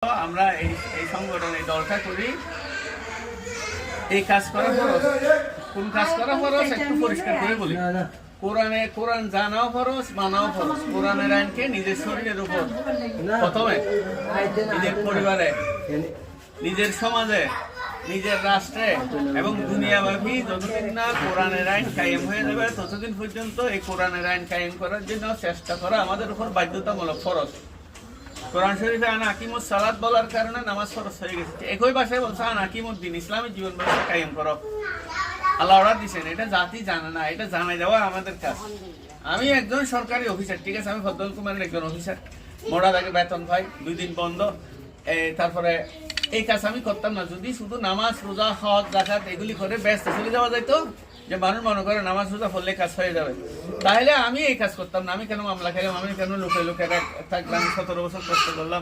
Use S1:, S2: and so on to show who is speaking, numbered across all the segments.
S1: আমরা এই সংগঠনে দলটা করি। এই কাজ করার ফরজ, কোন কাজ করা ফরজ একটু পরিষ্কার করে বলি। কোরআন জানাও ফরজ, মানাও ফরজ। কোরআনের আইনকে নিজের শরীরের উপর, প্রথমে নিজের পরিবারে, নিজের সমাজে, নিজের রাষ্ট্রে এবং দুনিয়াব্যাপী যতদিন না কোরআনের আইন কায়েম হয়ে যাবে ততদিন পর্যন্ত এই কোরআনের আইন কায়েম করার জন্য চেষ্টা করা আমাদের উপর বাধ্যতামূলক ফরজ। কোরআন শরীফে আন আকিমুস সালাত বলার কারণে নামাজ ফরজ হয়ে গেছে। একই ভাষায় বলছে আন আকিমুদ্দিন, ইসলামের জীবন ব্যবস্থা কায়েম করো। আল্লাহ অর্ডার দিচ্ছেন, এটা জাতি জানে না, এটা জানাই দেওয়া আমাদের কাজ। আমি একজন সরকারি অফিসার, ঠিক আছে, আমি ফজল কুমারের একজন অফিসার, মোড়া থেকে বেতন পাই, 2 দিন বন্ধ। তারপরে এই কাজ আমি করতাম না যদি শুধু নামাজ রোজা হজ জাকাত এগুলি করে ব্যস্ত চলে যাওয়া যাইতো, যে মানুষ মনে করে নামাজ রোজা পড়লে কাজ হয়ে যাবে, তাহলে আমি এই কাজ করতাম না। আমি কেন মামলা খেলাম, আমি কেন লোকে থাকলাম, 17 বছর কষ্ট করলাম।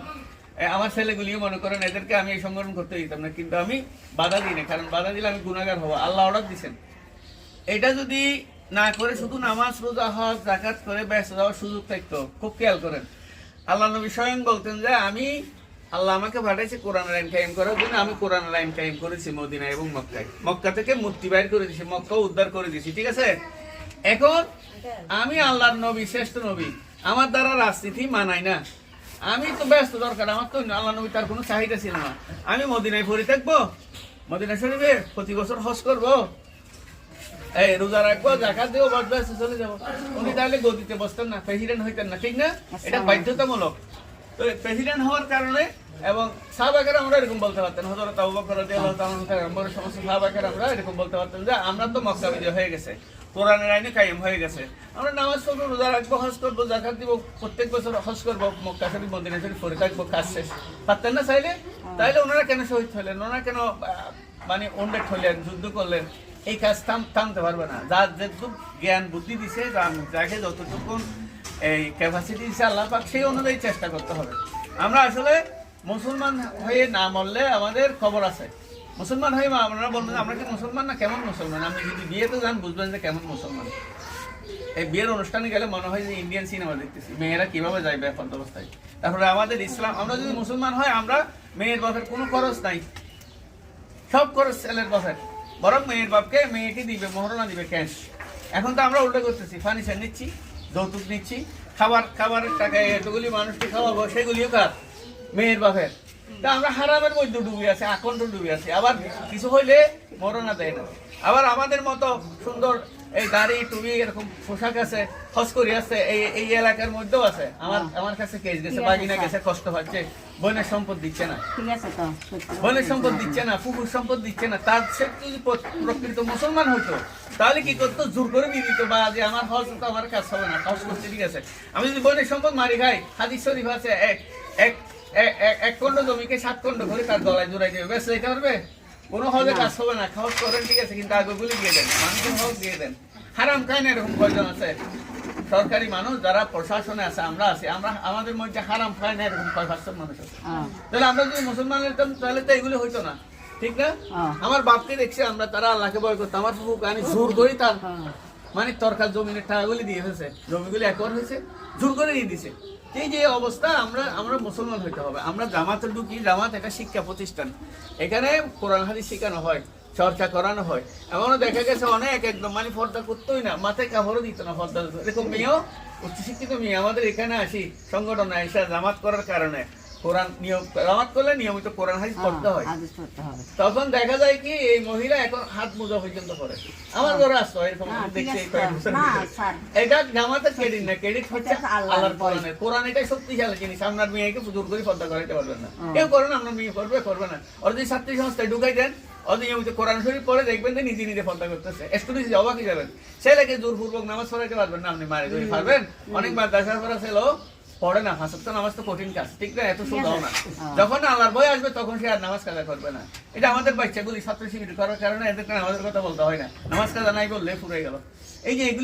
S1: আমার ছেলেগুলিও মনে করেন এদেরকে আমি এই সংগঠন করতে দিতাম না, কিন্তু আমি বাধা দিই না, কারণ বাধা দিলে আমি গুনাহগার হবো। আল্লাহ অর্ডার দিচ্ছেন, এটা যদি না করে শুধু নামাজ রোজা হজ জাকাত করে ব্যস্ত যাওয়ার সুযোগ থাকতো। খুব খেয়াল করেন, আল্লাহ নবী স্বয়ং বলতেন যে আল্লাহ আমাকে পাঠাইছে কোরআনের আইন কায়েম করার জন্য। আমি কোরআনের আইন কায়েম করেছি মদিনা এবং মক্কায়। মক্কা থেকে মূর্তি বাইর করে দিয়েছি, মক্কা উদ্ধার করে দিয়েছি, ঠিক আছে। এখন আমি আল্লাহর নবী, শ্রেষ্ঠ নবী, আমার দ্বারা রাজনীতি মানাই না। আমি তো ব্যস্ত দরকার, আমার তো আল্লাহ নবী তার কোনো চাহিদা ছিল না। আমি মদিনায় পড়ে থাকবো, মদিনা শরীফে প্রতি বছর হজ করবো, এই রোজা রাখবো, জাকাত দেবো, ব্যস্ত চলে যাবো। উনি তাহলে গদিতে বসতেন না, প্রেসিডেন্ট হইতেন না, ঠিক না? এটা বাধ্যতামূলক। তো প্রেসিডেন্ট হওয়ার কারণে এবং সাহাবাকেরা আমরা এরকম বলতে পারতেন, হযরত আবু বকর রাদিয়াল্লাহু তাআলা আমরা সমস্ত সাহাবাকেরা আমরা এরকম বলতে পারতেন যে আমরা তো মক্কা বিজয় হয়ে গেছে, কোরআনের আইনে কায়েম হয়ে গেছে, আমরা নামাজ পড়বো, রোজা রাখবো, হজ করবো, জাকাত দিব, প্রত্যেক বছর হজ করবো, মক্কা শরীফ মদিনা শরীফ পড়ে থাকবো, কাজ শেষ। পারতেন না চাইলে? তাইলে ওনারা কেন শহীদ হলেন, ওনারা কেন মানে ওন্ডেড হলেন, যুদ্ধ করলেন? এই কাজ থামতে পারবে না। যার যেটুকু জ্ঞান বুদ্ধি দিছে, যাকে যতটুকু এই ক্যাপাসিটি দিচ্ছে আল্লাহ পাক, সেই অনুযায়ী চেষ্টা করতে হবে। আমরা আসলে মুসলমান হয়ে না মরলে আমাদের খবর আছে। মুসলমান হয়ে আমরা বলবেন আমরা কি মুসলমান না কেমন মুসলমান? আপনি যদি বিয়েতে যান বুঝবেন যে কেমন মুসলমান। এই বিয়ের অনুষ্ঠানে গেলে মনে হয় যে ইন্ডিয়ান সিনেমা দেখতেছি, মেয়েরা কিভাবে যায় বেপর্দ অবস্থায়। তারপরে আমাদের ইসলাম, আমরা যদি মুসলমান হয় আমরা মেয়ের বাপের কোনো খরচ নাই, সব খরচ ছেলের বাপের, বরং মেয়ের বাপকে মেয়েকে দিবে, মহরণা দিবে ক্যাশ। এখন তো আমরা উল্টো করতেছি, ফার্নিচার নিচ্ছি, যৌতুক নিচ্ছি, খাবারের টাকায় এতগুলি মানুষকে খাওয়াবো, সেগুলিও কার? মেয়ের বাপের। তা আমরা হারামের মধ্যে ডুবে আছি, আকণ্ঠ ডুবে আছি। আবার কিছু হইলে মরণা দেয় না। আবার আমাদের মতো সুন্দর এই দাড়ি টুবি এরকম পোশাক আছে, খস করি আছে, এই এলাকার মধ্যেও আছে। আমার কাছে কেস গেছে, বাগিনা গেছে, কষ্ট হচ্ছে, বোনের সম্পদ দিচ্ছে না, বোনের সম্পদ দিচ্ছে না, ফুফুর সম্পদ দিচ্ছে না। তার সে যদি প্রকৃত মুসলমান হইতো তাহলে কি করতো? জোর করে দিয়ে দিত, বা যে আমার হজ তো আমার কাজ হবে না, হজ করছে, ঠিক আছে। আমি যদি বোনের সম্পদ মারি খাই, হাদিস শরীফ আছে, এক খণ্ড জমিকে 7 খণ্ড করে তার গলায় জোড়াই দেবে, বেশ যেতে পারবে? কোনো হজে কাজ হবে না। খাওয়াজ করেন, ঠিক আছে, কিন্তু আগেগুলি দিয়ে দেন, মানুষের হজ দিয়ে দেন। হারাম খায় না এরকম কয়জন আছে? সরকারি মানুষ যারা প্রশাসনে আছে, আমরা আছি, আমাদের মধ্যে হারাম খায় না এরকম 5% মানুষ আছে। তাহলে আমরা যদি মুসলমান হইতাম তাহলে তো এগুলো হইতো না, ঠিক না? আমার বাপকে দেখছি আমরা, তারা আল্লাহকে ভয় করতো। আমার ফুফুকে আমি জোর করি তার মানে তরকার জমিনের টাকাগুলি দিয়ে ফেলছে, জমিগুলি একর হয়েছে, জোর করে দিয়ে দিছে। এই যে অবস্থা, আমরা মুসলমান হইতে হবে। আমরা জামাতে ঢুকি, জামাত এটা শিক্ষা প্রতিষ্ঠান, এখানে কোরআন হাদিস শেখানো হয়, চর্চা করানো হয়। এমনও দেখা গেছে অনেক একদম মানে পর্দা করতোই না, মাথায় কাপড়ও দিত না পর্দা। এরকম মেয়েও, উচ্চশিক্ষিত মেয়ে আমাদের এখানে আসি সংগঠনে এসে জামাত করার কারণে, কোরআন নিয়ম জামাত করলে নিয়মিত কোরআন হাদিস পড়তে হয়। তখন দেখা যায় কি এই মহিলা এখন হাত মোজা পর্যন্ত করে। আমার ঘরে আসতো এরকম দেখছি, এটা জামাতের ক্রেডিট না, ক্রেডিট হচ্ছে আল্লাহর কোরআনের। কোরআন এটাই শক্তিশালী জিনিস। আপনার মেয়েকে জোর করে পর্দা করাইতে পারবেন না, কেউ করেন, আপনার মেয়ে করবে না। ওর যদি ছাত্রী সংস্থায় ঢুকাই দেন, নিয়মিত কোরআন শরীফ পড়ে দেখবেন যে নিজে নিজে পর্দা করতেছে। স্টুডেন্ট অবাকই যাবেন, ছেলেকে জোরপূর্বক নামাজ পড়াইতে পারবেন না, আপনি মারে ধরে পারবেন? অনেক মাদ্রাসার পড়া ছেলে পড়ে না, ফাঁসক্ত নামাজ তো কঠিন কাজ, ঠিক না? এত সোজাও না। যখন আল্লাহর ভয় আসবে তখন সে আর নামাজ কাজা করবে না। এটা আমাদের বাচ্চাগুলি ছাত্র শিবির করার কারণে এদেরকে নামাজের কথা বলতে হয় না, নামাজ কাজা নাই বললে ফুরে গেল। এই যে এগুলো